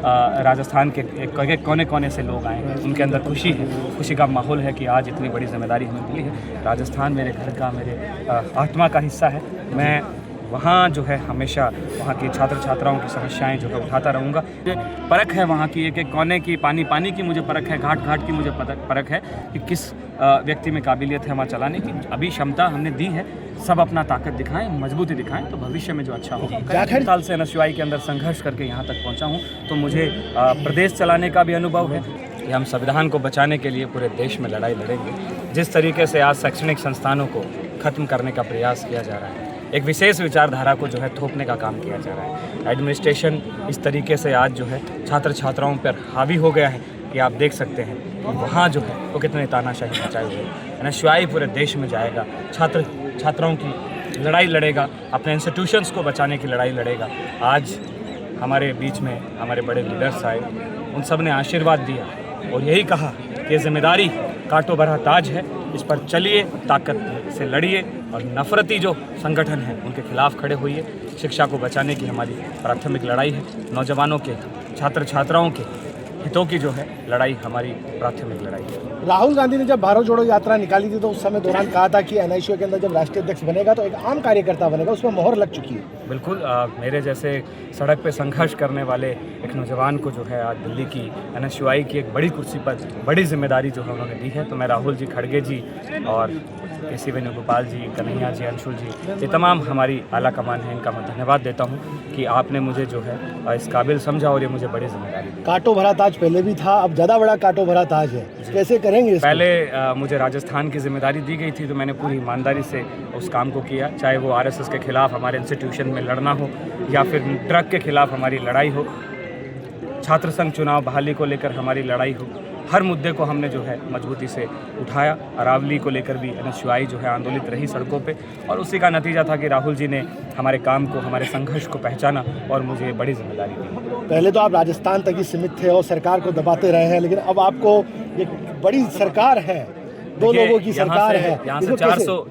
राजस्थान के एक कोने कोने से लोग आए हैं, उनके अंदर खुशी का माहौल है कि आज इतनी बड़ी जिम्मेदारी हमें मिली है। राजस्थान मेरे घर का, मेरे आत्मा का हिस्सा है। मैं वहाँ जो है हमेशा वहाँ की छात्र छात्राओं की समस्याएं जो है उठाता रहूँगा। परख है वहाँ की, एक एक कोने की, पानी की मुझे परख है, घाट की मुझे परख है कि किस व्यक्ति में काबिलियत है वहाँ चलाने की। अभी क्षमता हमने दी है, सब अपना ताकत दिखाएं, मजबूती दिखाएं, तो भविष्य में जो अच्छा होगा। 4 साल से एनएसयूआई के अंदर संघर्ष करके यहाँ तक पहुँचा हूँ, तो मुझे प्रदेश चलाने का भी अनुभव है कि हम संविधान को बचाने के लिए पूरे देश में लड़ाई लड़ेंगे। जिस तरीके से आज शैक्षणिक संस्थानों को ख़त्म करने का प्रयास किया जा रहा है, एक विशेष विचारधारा को जो है थोपने का काम किया जा रहा है, एडमिनिस्ट्रेशन इस तरीके से आज जो है छात्र छात्राओं पर हावी हो गया है कि आप देख सकते हैं कि वहाँ जो है वो कितने तानाशाही मचाए हुए हैं। एनएसयूआई पूरे देश में जाएगा, छात्र छात्राओं की लड़ाई लड़ेगा, अपने इंस्टीट्यूशंस को बचाने की लड़ाई लड़ेगा। आज हमारे बीच में हमारे बड़े लीडर्स आए, उन सब ने आशीर्वाद दिया और यही कहा कि ये जिम्मेदारी कांटों भरा ताज है, इस पर चलिए, ताकत से लड़िए और नफरती जो संगठन हैं उनके खिलाफ खड़े होइए। शिक्षा को बचाने की हमारी प्राथमिक लड़ाई है, नौजवानों के, छात्र छात्राओं के हितों की जो है लड़ाई हमारी प्राथमिक लड़ाई है। राहुल गांधी ने जब भारत जोड़ो यात्रा निकाली थी तो उस समय दौरान कहा था कि एनआईसीयू के अंदर जब राष्ट्रीय अध्यक्ष बनेगा तो एक आम कार्यकर्ता बनेगा, उसमें मोहर लग चुकी है। बिल्कुल, मेरे जैसे सड़क पे संघर्ष करने वाले एक नौजवान को जो है आज दिल्ली की एनएसयूआई की एक बड़ी कुर्सी पर बड़ी जिम्मेदारी जो है उन्होंने दी है। तो मैं राहुल जी खड़गे जी और केसी वेणुगोपाल जी, कन्हैया जी, अंशुल जी, ये तमाम हमारी आला कमान है, इनका मैं धन्यवाद देता हूँ कि आपने मुझे जो है इस काबिल समझा और ये मुझे बड़ी जिम्मेदारी दी। कांटों भरा ताज पहले भी था, अब ज़्यादा बड़ा कांटों भरा ताज है, कैसे करेंगे इसको? पहले मुझे राजस्थान की जिम्मेदारी दी गई थी तो मैंने पूरी ईमानदारी से उस काम को किया, चाहे वो आरएसएस के खिलाफ हमारे इंस्टीट्यूशन में लड़ना हो या फिर ड्रग के खिलाफ हमारी लड़ाई हो, छात्र संघ चुनाव बहाली को लेकर हमारी लड़ाई हो। हर मुद्दे को हमने जो है मजबूती से उठाया। अरावली को लेकर भी एनएसयूआई जो है आंदोलित रही सड़कों पे और उसी का नतीजा था कि राहुल जी ने हमारे काम को, हमारे संघर्ष को पहचाना और मुझे बड़ी जिम्मेदारी दी। पहले तो आप राजस्थान तक ही सीमित थे और सरकार को दबाते रहे हैं, लेकिन अब आपको एक बड़ी सरकार है, 2 लोगों की सरकार है। यहाँ से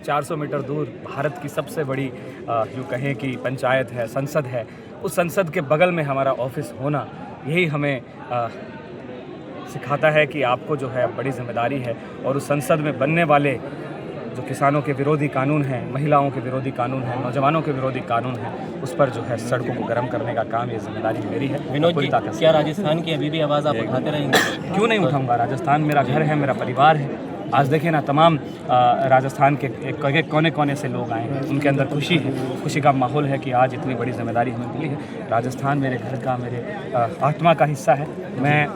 400 मीटर दूर भारत की सबसे बड़ी जो कहें कि पंचायत है, संसद है, उस संसद के बगल में हमारा ऑफिस होना, यही हमें सिखाता है कि आपको जो है बड़ी जिम्मेदारी है। और उस संसद में बनने वाले जो किसानों के विरोधी कानून हैं, महिलाओं के विरोधी कानून हैं, नौजवानों के विरोधी कानून हैं, उस पर जो है सड़कों को गर्म करने का काम, ये जिम्मेदारी मेरी है। विनोद जी, क्या राजस्थान की अभी भी आवाज़ आप उठाते रहेंगे? क्यों नहीं उठाऊंगा? राजस्थान मेरा घर है, मेरा परिवार है। आज देखिए ना, तमाम राजस्थान के एक कोने कोने से लोग आए हैं, उनके अंदर खुशी का माहौल है कि आज इतनी बड़ी जिम्मेदारी हमें मिली है। राजस्थान मेरे घर का, मेरे आत्मा का हिस्सा है। मैं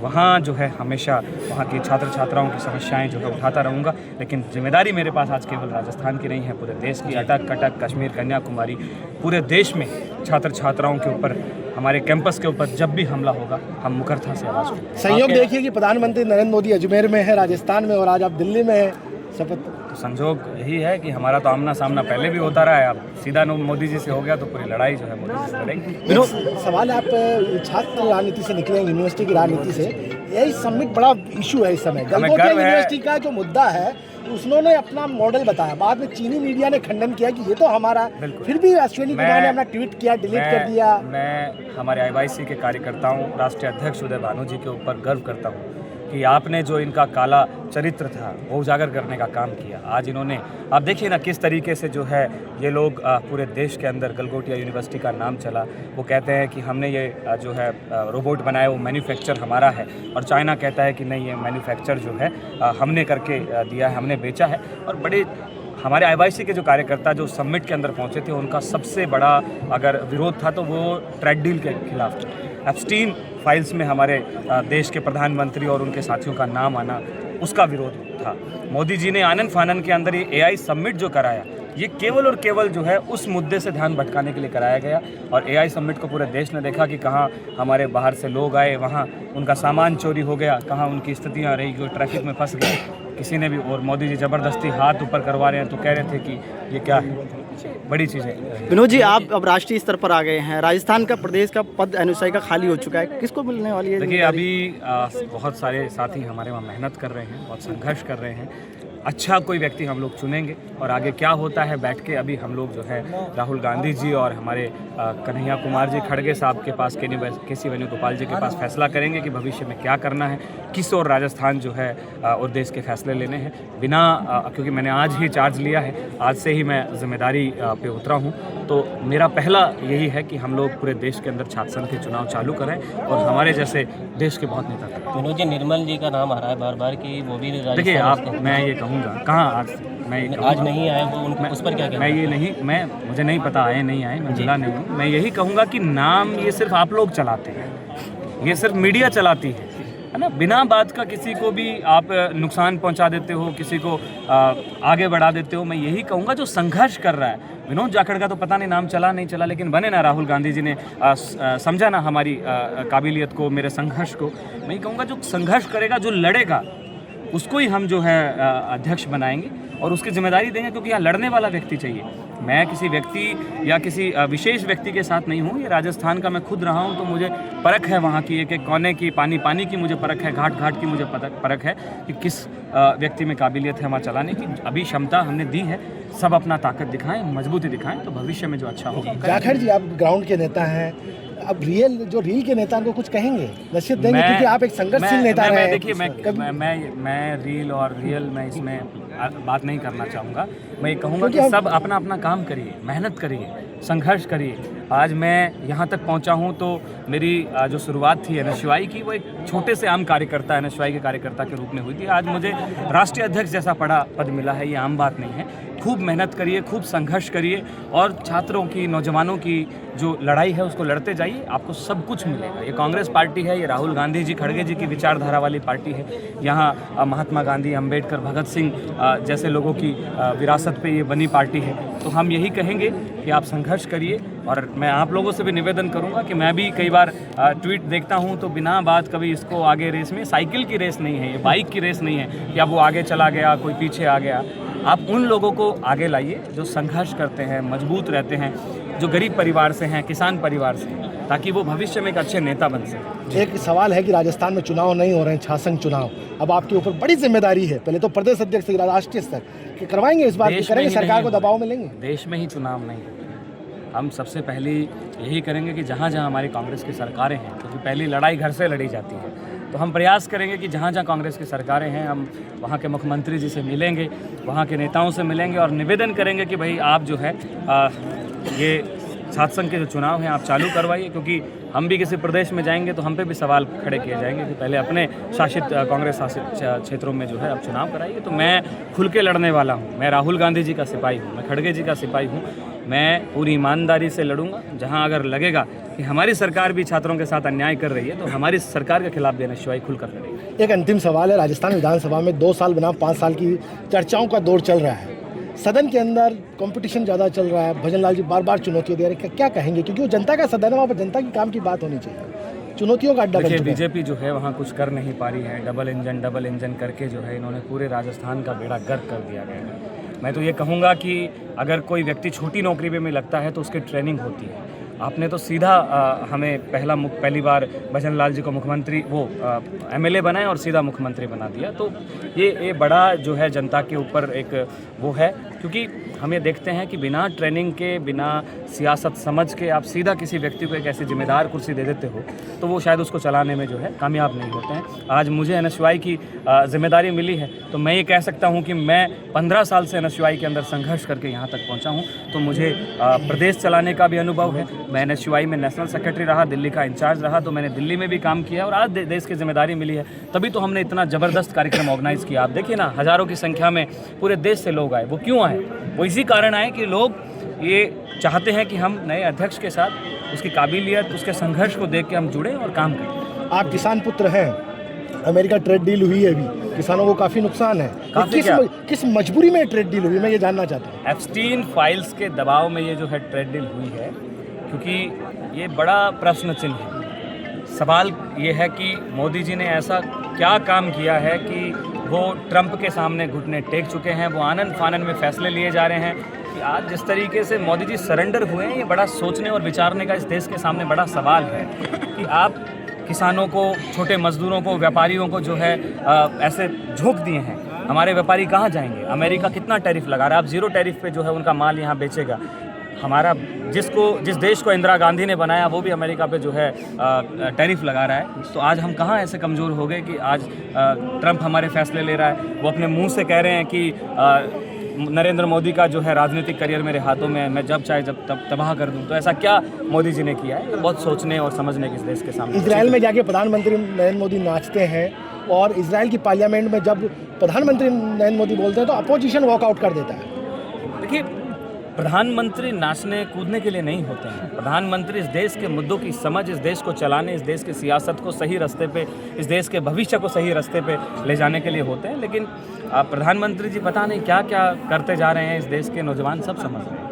वहाँ जो है हमेशा वहाँ की छात्र छात्राओं की समस्याएं जो है उठाता रहूँगा, लेकिन जिम्मेदारी मेरे पास आज केवल राजस्थान की नहीं है, पूरे देश की। अटक कटक, कश्मीर, कन्याकुमारी, पूरे देश में छात्र छात्राओं के ऊपर, हमारे कैंपस के ऊपर जब भी हमला होगा, हम मुखरता से आवाज़ उठाएंगे। संयोग देखिए कि प्रधानमंत्री नरेंद्र मोदी अजमेर में है, राजस्थान में, और आज आप दिल्ली में हैं शपथ। तो संजोग यही है कि हमारा तो आमना सामना पहले भी होता रहा है, अब सीधा मोदी जी से हो गया तो पूरी लड़ाई जो है मोदी जी से लड़ेंगे। सवाल है, आप छात्र राजनीति से निकले, यूनिवर्सिटी की राजनीति से, यही समिट बड़ा इशू है इस समय। गलगोटिया यूनिवर्सिटी का जो मुद्दा है उन्होंने अपना मॉडल बताया, बाद में चीनी मीडिया ने खंडन किया कि ये तो हमारा, फिर भी अश्विनी कुमार ने अपना ट्वीट किया, डिलीट कर दिया। मैं हमारे आईवाईसी के कार्यकर्ताओं, राष्ट्रीय अध्यक्ष उदय भानु जी के ऊपर गर्व करता हूँ कि आपने जो इनका काला चरित्र था वो उजागर करने का काम किया। आज इन्होंने, आप देखिए ना किस तरीके से जो है ये लोग पूरे देश के अंदर, गलगोटिया यूनिवर्सिटी का नाम चला, वो कहते हैं कि हमने ये जो है रोबोट बनाया, वो मैन्युफैक्चर हमारा है, और चाइना कहता है कि नहीं, ये मैन्युफैक्चर जो है हमने करके दिया है, हमने बेचा है। और बड़े हमारे आईवाईसी के जो कार्यकर्ता जो समिट के अंदर पहुंचे थे, उनका सबसे बड़ा अगर विरोध था तो वो ट्रेड डील के खिलाफ था। एप्स्टीन फाइल्स में हमारे देश के प्रधानमंत्री और उनके साथियों का नाम आना, उसका विरोध था। मोदी जी ने आनंद फानन के अंदर ये एआई समिट जो कराया, ये केवल और केवल जो है उस मुद्दे से ध्यान भटकाने के लिए कराया गया। और एआई समिट को पूरे देश ने देखा कि कहाँ हमारे बाहर से लोग आए, वहाँ उनका सामान चोरी हो गया, कहाँ उनकी स्थितियाँ रही, कोई ट्रैफिक में फंस गए, किसी ने भी। और मोदी जी ज़बरदस्ती हाथ ऊपर करवा रहे हैं, तो कह रहे थे कि ये क्या है, बड़ी चीज़ है। विनोद जी, आप अब राष्ट्रीय स्तर पर आ गए हैं, राजस्थान का प्रदेश का पद एनएसयूआई का खाली हो चुका है, किसको मिलने वाली है? देखिए, अभी बहुत सारे साथी हमारे वहाँ मेहनत कर रहे हैं, बहुत संघर्ष कर रहे हैं। अच्छा कोई व्यक्ति हम लोग चुनेंगे और आगे क्या होता है बैठ के अभी हम लोग जो है राहुल गांधी जी और हमारे कन्हैया कुमार जी खड़गे साहब के पास केसी वेणुगोपाल जी के पास फैसला करेंगे कि भविष्य में क्या करना है, किस और राजस्थान जो है और देश के फैसले लेने हैं बिना क्योंकि मैंने आज ही चार्ज लिया है, आज से ही मैं जिम्मेदारी पे उतरा हूँ। तो मेरा पहला यही है कि हम लोग पूरे देश के अंदर छात्र संघ के चुनाव चालू करें और हमारे जैसे देश के बहुत नेता करें। मनोज जी, निर्मल जी का नाम आ रहा है बार बार कि वो भी देखिए आप, मैं ये कहूँगा कहाँ आज नहीं आए वो, उस पर क्या कहना? मुझे नहीं पता आए नहीं आए, मैं मिला नहीं हूँ। मैं यही कहूँगा कि नाम ये सिर्फ आप लोग चलाते हैं, ये सिर्फ मीडिया चलाती है ना। बिना बात का किसी को भी आप नुकसान पहुंचा देते हो, किसी को आगे बढ़ा देते हो। मैं यही कहूँगा जो संघर्ष कर रहा है, विनोद जाखड़ का तो पता नहीं नाम चला नहीं चला, लेकिन बने ना राहुल गांधी जी ने समझा ना हमारी काबिलियत को, मेरे संघर्ष को। मैं ये कहूँगा जो संघर्ष करेगा, जो लड़ेगा, उसको ही हम जो है अध्यक्ष बनाएंगे और उसकी जिम्मेदारी देंगे, क्योंकि यहाँ लड़ने वाला व्यक्ति चाहिए। मैं किसी व्यक्ति या किसी विशेष व्यक्ति के साथ नहीं हूँ। ये राजस्थान का मैं खुद रहा हूँ, तो मुझे परख है वहाँ की, एक एक कोने की, पानी की मुझे परख है, घाट घाट की मुझे परख है कि किस व्यक्ति में काबिलियत है वहाँ चलाने की। अभी क्षमता हमने दी है, सब अपना ताकत दिखाएं, मजबूती दिखाएं, तो भविष्य में जो अच्छा होगा। जाखड़ जी, आप ग्राउंड के नेता हैं, अब रील के नेता को कुछ कहेंगे, नसीहत देंगे, क्योंकि आप एक संघर्षशील नेता हैं। देखिए मैं रील और रियल में इसमें बात नहीं करना चाहूँगा। मैं ये कहूँगा कि सब अपना अपना काम करिए, मेहनत करिए, संघर्ष करिए। आज मैं यहाँ तक पहुँचा हूँ तो मेरी जो शुरुआत थी NSY की, वो एक छोटे से आम कार्यकर्ता, NSY के कार्यकर्ता के रूप में हुई थी। आज मुझे राष्ट्रीय अध्यक्ष जैसा बड़ा पद मिला है, ये आम बात नहीं है। खूब मेहनत करिए, खूब संघर्ष करिए और छात्रों की, नौजवानों की जो लड़ाई है उसको लड़ते जाइए, आपको सब कुछ मिलेगा। ये कांग्रेस पार्टी है, ये राहुल गांधी जी, खड़गे जी की विचारधारा वाली पार्टी है। यहाँ महात्मा गांधी, अंबेडकर, भगत सिंह जैसे लोगों की विरासत पे ये बनी पार्टी है। तो हम यही कहेंगे कि आप संघर्ष करिए। और मैं आप लोगों से भी निवेदन करूंगा कि मैं भी कई बार ट्वीट देखता हूं तो बिना बात कभी इसको आगे रेस में, साइकिल की रेस नहीं है ये, बाइक की रेस नहीं है कि अब वो आगे चला गया, कोई पीछे आ गया। आप उन लोगों को आगे लाइए जो संघर्ष करते हैं, मजबूत रहते हैं, जो गरीब परिवार से हैं, किसान परिवार से, ताकि वो भविष्य में एक अच्छे नेता बन सके। एक सवाल है कि राजस्थान में चुनाव नहीं हो रहे हैं, छात्र संघ चुनाव, अब आपके ऊपर बड़ी जिम्मेदारी है। पहले तो प्रदेश अध्यक्ष से राष्ट्रीय स्तर कि करवाएंगे, इस बार करेंगे, सरकार को दबाव में लेंगे। देश में ही चुनाव नहीं, हम सबसे पहले यही करेंगे कि जहाँ जहाँ हमारी कांग्रेस की सरकारें हैं, क्योंकि पहली लड़ाई घर से लड़ी जाती है, तो हम प्रयास करेंगे कि जहाँ जहाँ कांग्रेस की सरकारें हैं, हम वहाँ के मुख्यमंत्री जी से मिलेंगे, वहाँ के नेताओं से मिलेंगे और निवेदन करेंगे कि भाई आप जो है ये छात्र संघ के जो चुनाव हैं आप चालू करवाइए। क्योंकि हम भी किसी प्रदेश में जाएंगे तो हम पे भी सवाल खड़े किए जाएंगे कि पहले अपने शासित कांग्रेस शासित क्षेत्रों में जो है आप चुनाव कराइए। तो मैं खुल के लड़ने वाला हूँ, मैं राहुल गांधी जी का सिपाही हूँ, मैं खड़गे जी का सिपाही हूँ। मैं पूरी ईमानदारी से लड़ूंगा। जहाँ अगर लगेगा कि हमारी सरकार भी छात्रों के साथ अन्याय कर रही है तो हमारी सरकार के खिलाफ भी NSY खुलकर लड़ेगी। एक अंतिम सवाल है, राजस्थान विधानसभा में 2 साल बनाम 5 साल की चर्चाओं का दौर चल रहा है। सदन के अंदर कंपटीशन ज़्यादा चल रहा है, भजन लाल जी बार बार चुनौतियाँ दे रहे हैं, क्या कहेंगे? क्योंकि वो जनता का सदन है, वहाँ पर जनता के काम की बात होनी चाहिए। चुनौतियों का अड्डा बन चुका है। बीजेपी जो है वहाँ कुछ कर नहीं पा रही है। डबल इंजन करके जो है इन्होंने पूरे राजस्थान का बेड़ा गर्क कर दिया गया है। मैं तो ये कहूँगा कि अगर कोई व्यक्ति छोटी नौकरी में लगता है तो उसकी ट्रेनिंग होती है। आपने तो सीधा हमें पहली बार भजन लाल जी को मुख्यमंत्री MLA बनाए और सीधा मुख्यमंत्री बना दिया। तो ये बड़ा जो है जनता के ऊपर एक वो है, क्योंकि हम ये देखते हैं कि बिना ट्रेनिंग के, बिना सियासत समझ के आप सीधा किसी व्यक्ति को एक ऐसी जिम्मेदार कुर्सी दे देते हो तो वो शायद उसको चलाने में जो है कामयाब नहीं होते हैं। आज मुझे NSY की जिम्मेदारी मिली है तो मैं ये कह सकता हूँ कि मैं 15 साल से NSY के अंदर संघर्ष करके यहाँ तक पहुँचा हूँ। तो मुझे प्रदेश चलाने का भी अनुभव है। मैं NSY में नेशनल सेक्रेटरी रहा, दिल्ली का इंचार्ज रहा, तो मैंने दिल्ली में भी काम किया और आज देश की जिम्मेदारी मिली है। तभी तो हमने इतना ज़बरदस्त कार्यक्रम ऑर्गेनाइज़ किया। आप देखिए ना, हज़ारों की संख्या में पूरे देश से लोग आए। वो क्यों आए? वो इसी कारण आए कि लोग ये चाहते हैं कि हम नए अध्यक्ष के साथ उसकी काबिलियत, उसके संघर्ष को देख के हम जुड़ें और काम करें। आप किसान पुत्र हैं, अमेरिका ट्रेड डील हुई है, अभी किसानों को काफ़ी नुकसान है। किस मजबूरी में ट्रेड डील हुई, मैं ये जानना चाहता हूँ। एप्स्टीन फाइल्स के दबाव में ये जो है ट्रेड डील हुई है, क्योंकि ये बड़ा प्रश्न चिन्ह है। सवाल ये है कि मोदी जी ने ऐसा क्या काम किया है कि वो ट्रंप के सामने घुटने टेक चुके हैं, वो आनन फानन में फैसले लिए जा रहे हैं कि आज जिस तरीके से मोदी जी सरेंडर हुए हैं, ये बड़ा सोचने और विचारने का इस देश के सामने बड़ा सवाल है कि आप किसानों को, छोटे मजदूरों को, व्यापारियों को जो है ऐसे झोंक दिए हैं। हमारे व्यापारी कहाँ जाएंगे? अमेरिका कितना टैरिफ लगा रहा है? अब 0 टैरिफ पे जो है उनका माल यहाँ बेचेगा। हमारा जिस देश को इंदिरा गांधी ने बनाया वो भी अमेरिका पे जो है टैरिफ लगा रहा है। तो आज हम कहाँ ऐसे कमज़ोर हो गए कि आज ट्रंप हमारे फैसले ले रहा है। वो अपने मुंह से कह रहे हैं कि नरेंद्र मोदी का जो है राजनीतिक करियर मेरे हाथों में है, मैं जब चाहे जब तब तबाह कर दूं। तो ऐसा क्या मोदी जी ने किया है? तो बहुत सोचने और समझने की इस देश के सामने। इजराइल में जाके प्रधानमंत्री नरेंद्र मोदी नाचते हैं और इजराइल की पार्लियामेंट में जब प्रधानमंत्री नरेंद्र मोदी बोलते हैं तो अपोजिशन वॉकआउट कर देता है। देखिए, प्रधानमंत्री नाचने कूदने के लिए नहीं होते हैं। प्रधानमंत्री इस देश के मुद्दों की समझ, इस देश को चलाने, इस देश की सियासत को सही रास्ते पे, इस देश के भविष्य को सही रास्ते पे ले जाने के लिए होते हैं। लेकिन प्रधानमंत्री जी पता नहीं क्या क्या करते जा रहे हैं, इस देश के नौजवान सब समझ रहे हैं।